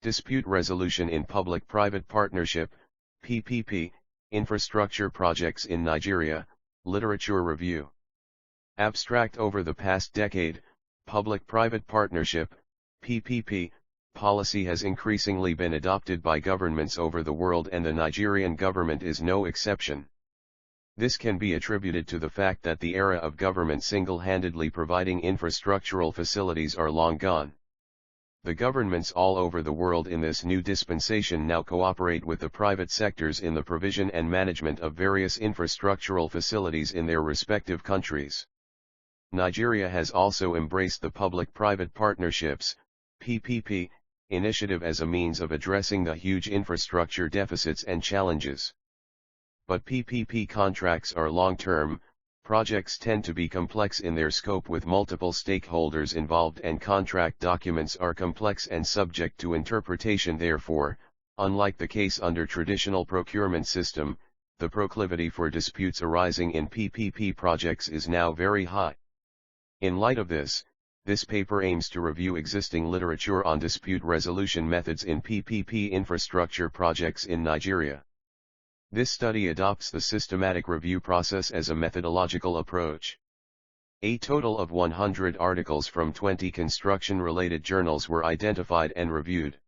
Dispute Resolution in Public-Private Partnership, PPP, Infrastructure Projects in Nigeria, Literature Review. Abstract: over the past decade, public-private partnership, PPP, policy has increasingly been adopted by governments over the world, and the Nigerian government is no exception. This can be attributed to the fact that the era of government single-handedly providing infrastructural facilities are long gone. The governments all over the world in this new dispensation now cooperate with the private sectors in the provision and management of various infrastructural facilities in their respective countries. Nigeria has also embraced the public-private partnerships, PPP, initiative as a means of addressing the huge infrastructure deficits and challenges. But PPP contracts are long-term. Projects tend to be complex in their scope with multiple stakeholders involved, and contract documents are complex and subject to interpretation. Therefore, unlike the case under traditional procurement system, the proclivity for disputes arising in PPP projects is now very high. In light of this, this paper aims to review existing literature on dispute resolution methods in PPP infrastructure projects in Nigeria. This study adopts the systematic review process as a methodological approach. A total of 100 articles from 20 construction-related journals were identified and reviewed.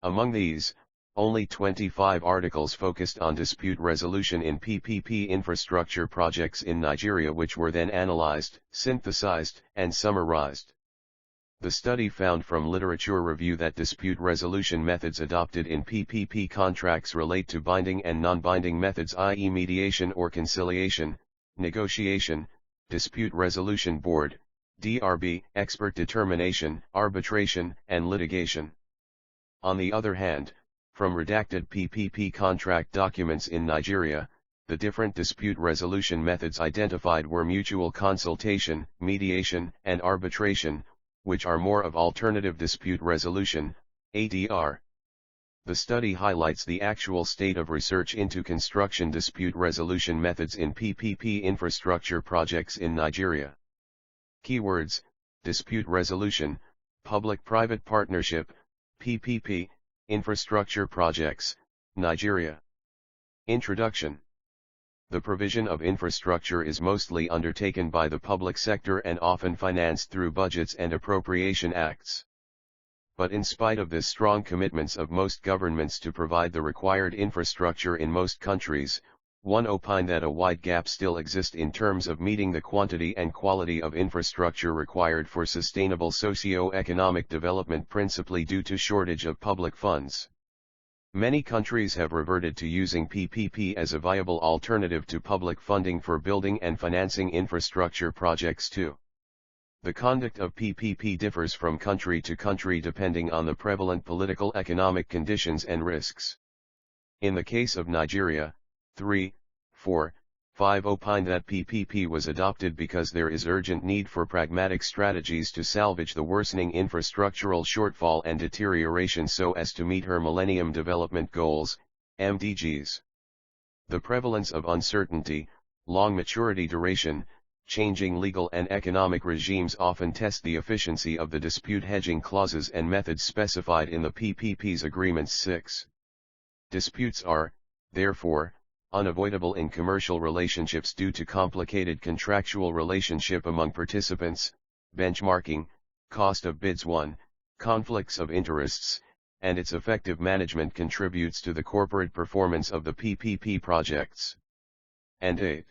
Among these, only 25 articles focused on dispute resolution in PPP infrastructure projects in Nigeria, which were then analyzed, synthesized, and summarized. The study found from literature review that dispute resolution methods adopted in PPP contracts relate to binding and non-binding methods, i.e. mediation or conciliation, negotiation, dispute resolution board, DRB, expert determination, arbitration, and litigation. On the other hand, from redacted PPP contract documents in Nigeria, the different dispute resolution methods identified were mutual consultation, mediation, and arbitration, which are more of alternative dispute resolution, ADR. The study highlights the actual state of research into construction dispute resolution methods in PPP infrastructure projects in Nigeria. Keywords: dispute resolution, public-private partnership, PPP, infrastructure projects, Nigeria. Introduction. The provision of infrastructure is mostly undertaken by the public sector and often financed through budgets and appropriation acts. But in spite of this strong commitments of most governments to provide the required infrastructure in most countries, one opined that a wide gap still exists in terms of meeting the quantity and quality of infrastructure required for sustainable socio-economic development, principally due to shortage of public funds. Many countries have reverted to using PPP as a viable alternative to public funding for building and financing infrastructure projects too. The conduct of PPP differs from country to country depending on the prevalent political economic conditions and risks. In the case of Nigeria, 3, 4, 5 opined that PPP was adopted because there is urgent need for pragmatic strategies to salvage the worsening infrastructural shortfall and deterioration so as to meet her Millennium Development Goals, MDGs. The prevalence of uncertainty, long maturity duration, changing legal and economic regimes often test the efficiency of the dispute hedging clauses and methods specified in the PPP's agreements. 6. Disputes are, therefore, unavoidable in commercial relationships due to complicated contractual relationship among participants, benchmarking, cost of bids. 1, conflicts of interests, and its effective management contributes to the corporate performance of the PPP projects. And 8.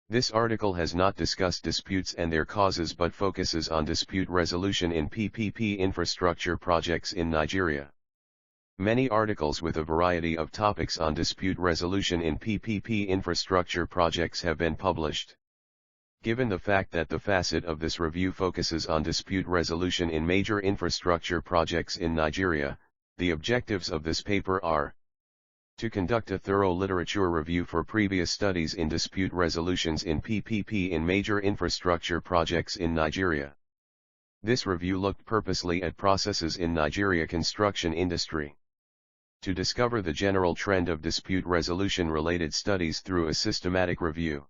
This article has not discussed disputes and their causes but focuses on dispute resolution in PPP infrastructure projects in Nigeria. Many articles with a variety of topics on dispute resolution in PPP infrastructure projects have been published. Given the fact that the facet of this review focuses on dispute resolution in major infrastructure projects in Nigeria, the objectives of this paper are: to conduct a thorough literature review for previous studies in dispute resolutions in PPP in major infrastructure projects in Nigeria. This review looked purposely at processes in Nigeria construction industry. To discover the general trend of dispute resolution related studies through a systematic review.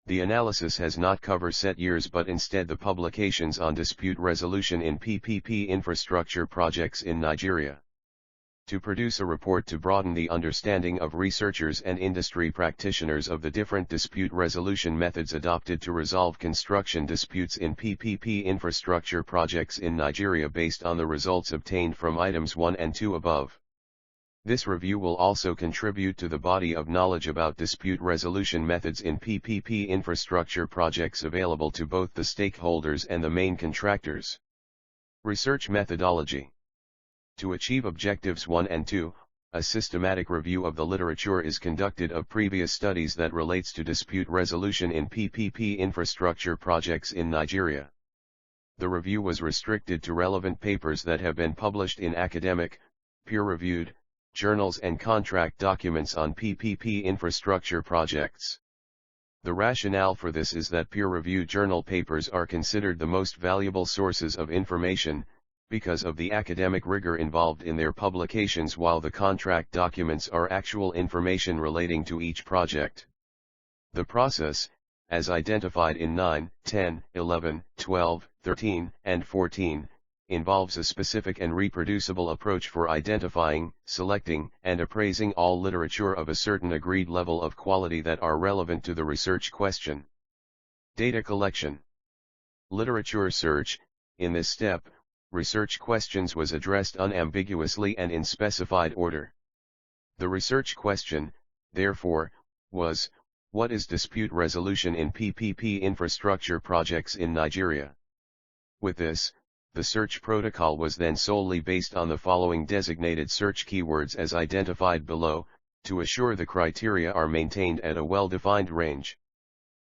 The analysis has not covered set years but instead the publications on dispute resolution in PPP infrastructure projects in Nigeria. To produce a report to broaden the understanding of researchers and industry practitioners of the different dispute resolution methods adopted to resolve construction disputes in PPP infrastructure projects in Nigeria based on the results obtained from items 1 and 2 above. This review will also contribute to the body of knowledge about dispute resolution methods in PPP infrastructure projects available to both the stakeholders and the main contractors. Research methodology. To achieve objectives 1 and 2, a systematic review of the literature is conducted of previous studies that relates to dispute resolution in PPP infrastructure projects in Nigeria. The review was restricted to relevant papers that have been published in academic, peer-reviewed, journals and contract documents on PPP infrastructure projects. The rationale for this is that peer-reviewed journal papers are considered the most valuable sources of information, because of the academic rigor involved in their publications, while the contract documents are actual information relating to each project. The process, as identified in 9, 10, 11, 12, 13, and 14, involves a specific and reproducible approach for identifying, selecting, and appraising all literature of a certain agreed level of quality that are relevant to the research question. Data collection. Literature search. In this step, research questions was addressed unambiguously and in specified order. The research question, therefore, was, what is dispute resolution in PPP infrastructure projects in Nigeria? With this, the search protocol was then solely based on the following designated search keywords as identified below, to assure the criteria are maintained at a well-defined range.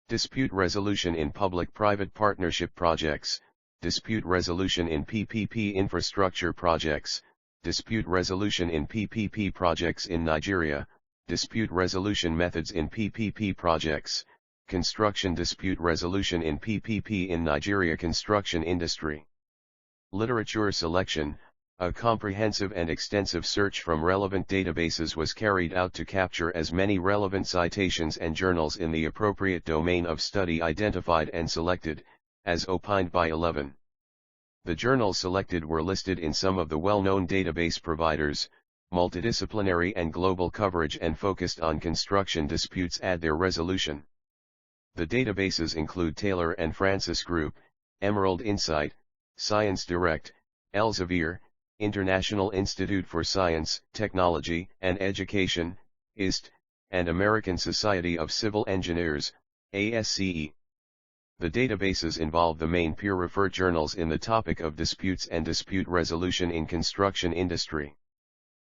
Dispute resolution in public-private partnership projects, dispute resolution in PPP infrastructure projects, dispute resolution in PPP projects in Nigeria, dispute resolution methods in PPP projects, construction dispute resolution in PPP in Nigeria construction industry. Literature selection. A comprehensive and extensive search from relevant databases was carried out to capture as many relevant citations and journals in the appropriate domain of study identified and selected, as opined by 11. The journals selected were listed in some of the well-known database providers, multidisciplinary and global coverage and focused on construction disputes and their resolution. The databases include Taylor and Francis Group, Emerald Insight, Science Direct, Elsevier, International Institute for Science, Technology, and Education, IST, and American Society of Civil Engineers, ASCE. The databases involve the main peer-referred journals in the topic of disputes and dispute resolution in construction industry.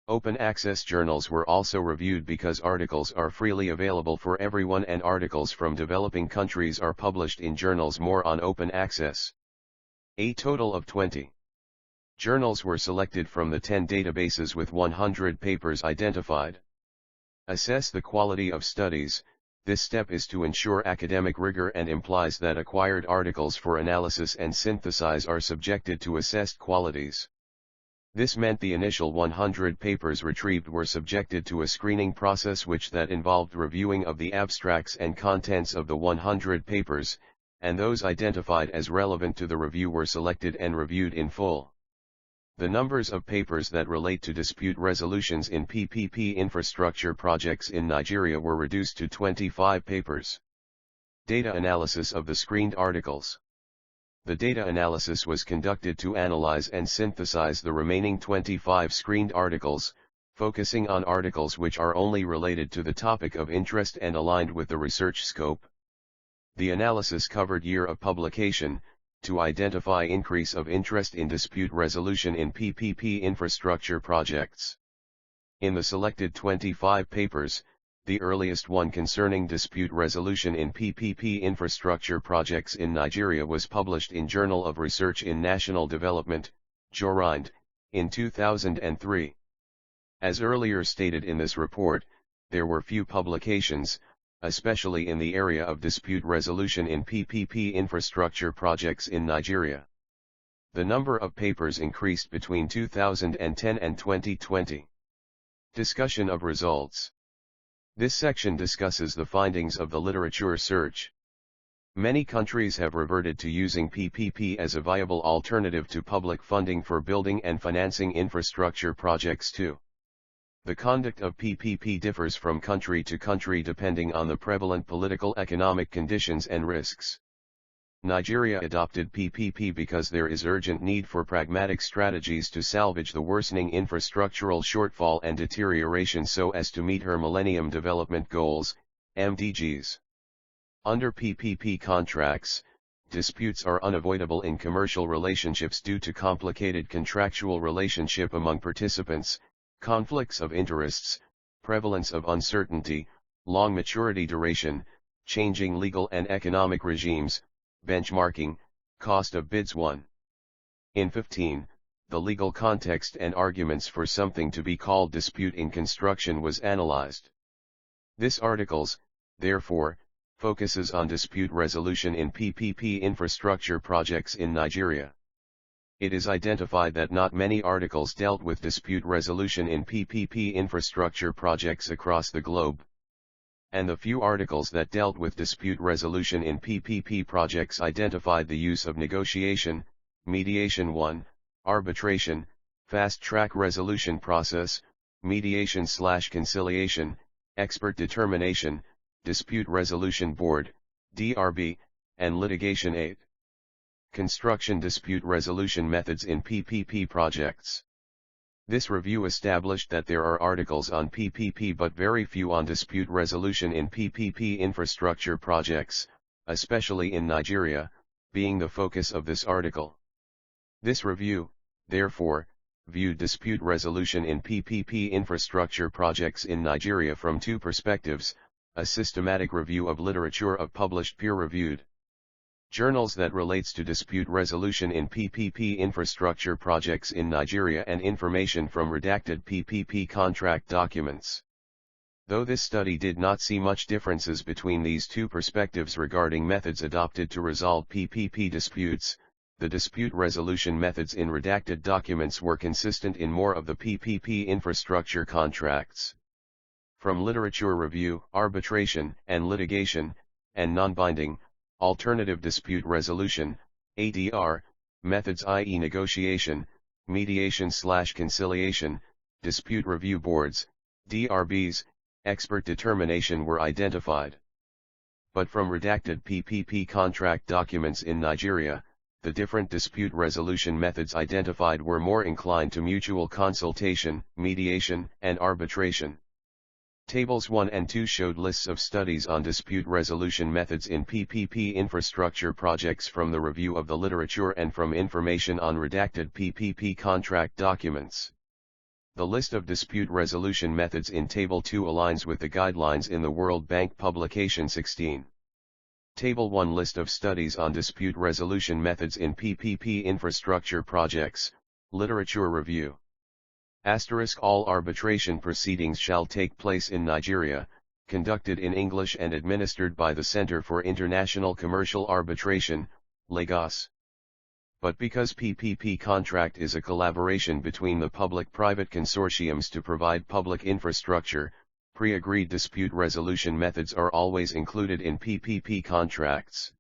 Open access journals were also reviewed because articles are freely available for everyone and articles from developing countries are published in journals more on open access. A total of 20 journals were selected from the 10 databases with 100 papers identified. Assess the quality of studies. This step is to ensure academic rigor and implies that acquired articles for analysis and synthesis are subjected to assessed qualities. This meant the initial 100 papers retrieved were subjected to a screening process that involved reviewing of the abstracts and contents of the 100 papers, and those identified as relevant to the review were selected and reviewed in full. The numbers of papers that relate to dispute resolutions in PPP infrastructure projects in Nigeria were reduced to 25 papers. Data analysis of the screened articles. The data analysis was conducted to analyze and synthesize the remaining 25 screened articles, focusing on articles which are only related to the topic of interest and aligned with the research scope. The analysis covered year of publication, to identify increase of interest in dispute resolution in PPP infrastructure projects. In the selected 25 papers, the earliest one concerning dispute resolution in PPP infrastructure projects in Nigeria was published in Journal of Research in National Development, JORND, in 2003. As earlier stated in this report, there were few publications, especially in the area of dispute resolution in PPP infrastructure projects in Nigeria. The number of papers increased between 2010 and 2020. Discussion of results. This section discusses the findings of the literature search. Many countries have reverted to using PPP as a viable alternative to public funding for building and financing infrastructure projects too. The conduct of PPP differs from country to country depending on the prevalent political economic conditions and risks. Nigeria adopted PPP because there is urgent need for pragmatic strategies to salvage the worsening infrastructural shortfall and deterioration so as to meet her Millennium Development Goals, MDGs. Under PPP contracts, disputes are unavoidable in commercial relationships due to complicated contractual relationship among participants, conflicts of interests, prevalence of uncertainty, long maturity duration, changing legal and economic regimes, benchmarking, cost of bids. 1. In 15, the legal context and arguments for something to be called dispute in construction was analyzed. This articles, therefore, focuses on dispute resolution in PPP infrastructure projects in Nigeria. It is identified that not many articles dealt with dispute resolution in PPP infrastructure projects across the globe. And the few articles that dealt with dispute resolution in PPP projects identified the use of negotiation, mediation. 1, arbitration, fast-track resolution process, mediation/conciliation, expert determination, dispute resolution board, DRB, and litigation aid. Construction dispute resolution methods in PPP projects. This review established that there are articles on PPP but very few on dispute resolution in PPP infrastructure projects, especially in Nigeria, being the focus of this article. This review, therefore, viewed dispute resolution in PPP infrastructure projects in Nigeria from two perspectives: a systematic review of literature of published peer-reviewed journals that relates to dispute resolution in PPP infrastructure projects in Nigeria and information from redacted PPP contract documents. Though this study did not see much differences between these two perspectives regarding methods adopted to resolve PPP disputes, the dispute resolution methods in redacted documents were consistent in more of the PPP infrastructure contracts. From literature review, arbitration and litigation, and non-binding, alternative dispute resolution, ADR, methods i.e. negotiation, mediation/conciliation, dispute review boards, DRBs, expert determination were identified. But from redacted PPP contract documents in Nigeria, the different dispute resolution methods identified were more inclined to mutual consultation, mediation, and arbitration. Tables 1 and 2 showed lists of studies on dispute resolution methods in PPP infrastructure projects from the review of the literature and from information on redacted PPP contract documents. The list of dispute resolution methods in Table 2 aligns with the guidelines in the World Bank Publication 16. Table 1 List of studies on dispute resolution methods in PPP infrastructure projects, literature review. All arbitration proceedings shall take place in Nigeria, conducted in English and administered by the Center for International Commercial Arbitration, Lagos. But because PPP contract is a collaboration between the public-private consortiums to provide public infrastructure, pre-agreed dispute resolution methods are always included in PPP contracts.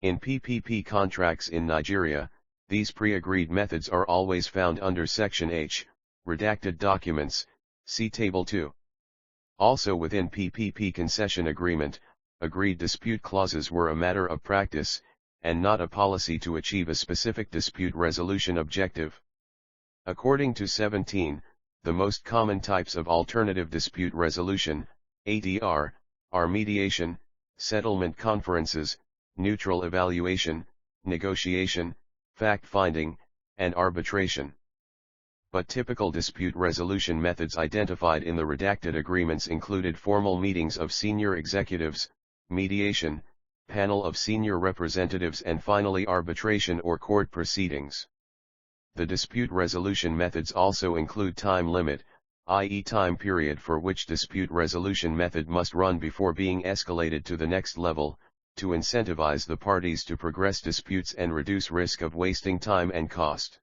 In PPP contracts in Nigeria, these pre-agreed methods are always found under Section H, Redacted Documents, see Table 2. Also within PPP concession agreement, agreed dispute clauses were a matter of practice, and not a policy to achieve a specific dispute resolution objective. According to 17, the most common types of alternative dispute resolution, ADR, are mediation, settlement conferences, neutral evaluation, negotiation, fact-finding, and arbitration. But typical dispute resolution methods identified in the redacted agreements included formal meetings of senior executives, mediation, panel of senior representatives, and finally arbitration or court proceedings. The dispute resolution methods also include time limit, i.e. time period for which dispute resolution method must run before being escalated to the next level, to incentivize the parties to progress disputes and reduce risk of wasting time and cost.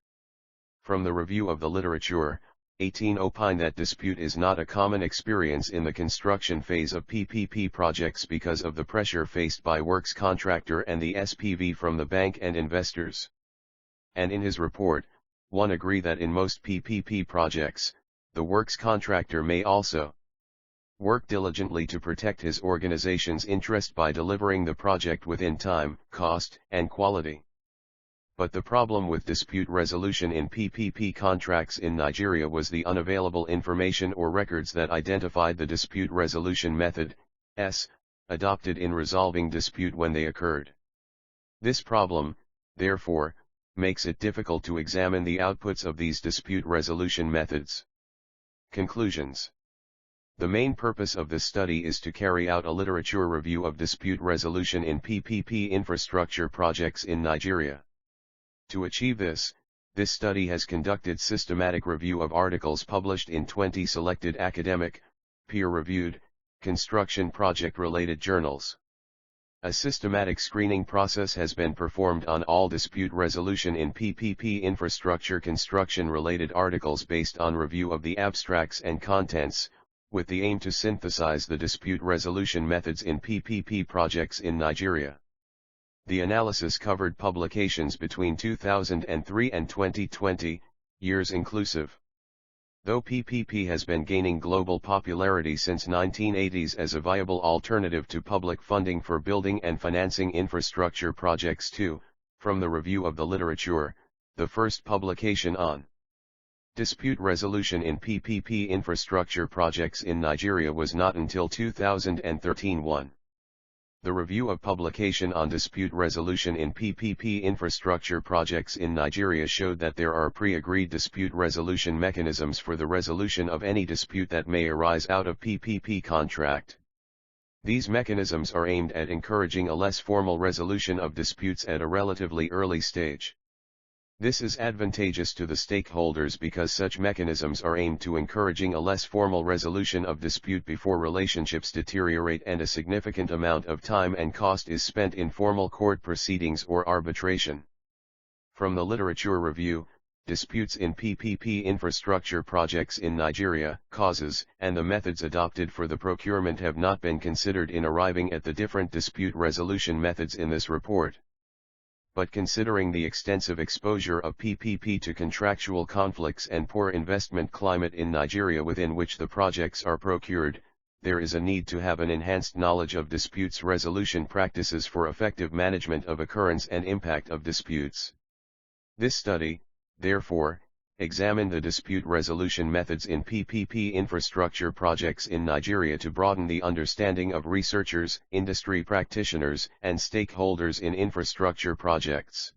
From the review of the literature, 18 opine that dispute is not a common experience in the construction phase of PPP projects because of the pressure faced by works contractor and the SPV from the bank and investors. And in his report, one agree that in most PPP projects, the works contractor may also work diligently to protect his organization's interest by delivering the project within time, cost, and quality. But the problem with dispute resolution in PPP contracts in Nigeria was the unavailable information or records that identified the dispute resolution method, adopted in resolving dispute when they occurred. This problem, therefore, makes it difficult to examine the outputs of these dispute resolution methods. Conclusions. The main purpose of this study is to carry out a literature review of dispute resolution in PPP infrastructure projects in Nigeria. To achieve this study has conducted systematic review of articles published in 20 selected academic, peer-reviewed, construction project-related journals. A systematic screening process has been performed on all dispute resolution in PPP infrastructure construction-related articles based on review of the abstracts and contents, with the aim to synthesize the dispute resolution methods in PPP projects in Nigeria. The analysis covered publications between 2003 and 2020, years inclusive. Though PPP has been gaining global popularity since 1980s as a viable alternative to public funding for building and financing infrastructure projects too, from the review of the literature, the first publication on dispute resolution in PPP infrastructure projects in Nigeria was not until 2013. 1. The review of publication on dispute resolution in PPP infrastructure projects in Nigeria showed that there are pre-agreed dispute resolution mechanisms for the resolution of any dispute that may arise out of PPP contract. These mechanisms are aimed at encouraging a less formal resolution of disputes at a relatively early stage. This is advantageous to the stakeholders because such mechanisms are aimed to encouraging a less formal resolution of dispute before relationships deteriorate and a significant amount of time and cost is spent in formal court proceedings or arbitration. From the literature review, disputes in PPP infrastructure projects in Nigeria, causes, and the methods adopted for the procurement have not been considered in arriving at the different dispute resolution methods in this report. But considering the extensive exposure of PPP to contractual conflicts and poor investment climate in Nigeria within which the projects are procured, there is a need to have an enhanced knowledge of disputes resolution practices for effective management of occurrence and impact of disputes. This study, therefore, examined the dispute resolution methods in PPP infrastructure projects in Nigeria to broaden the understanding of researchers, industry practitioners, and stakeholders in infrastructure projects.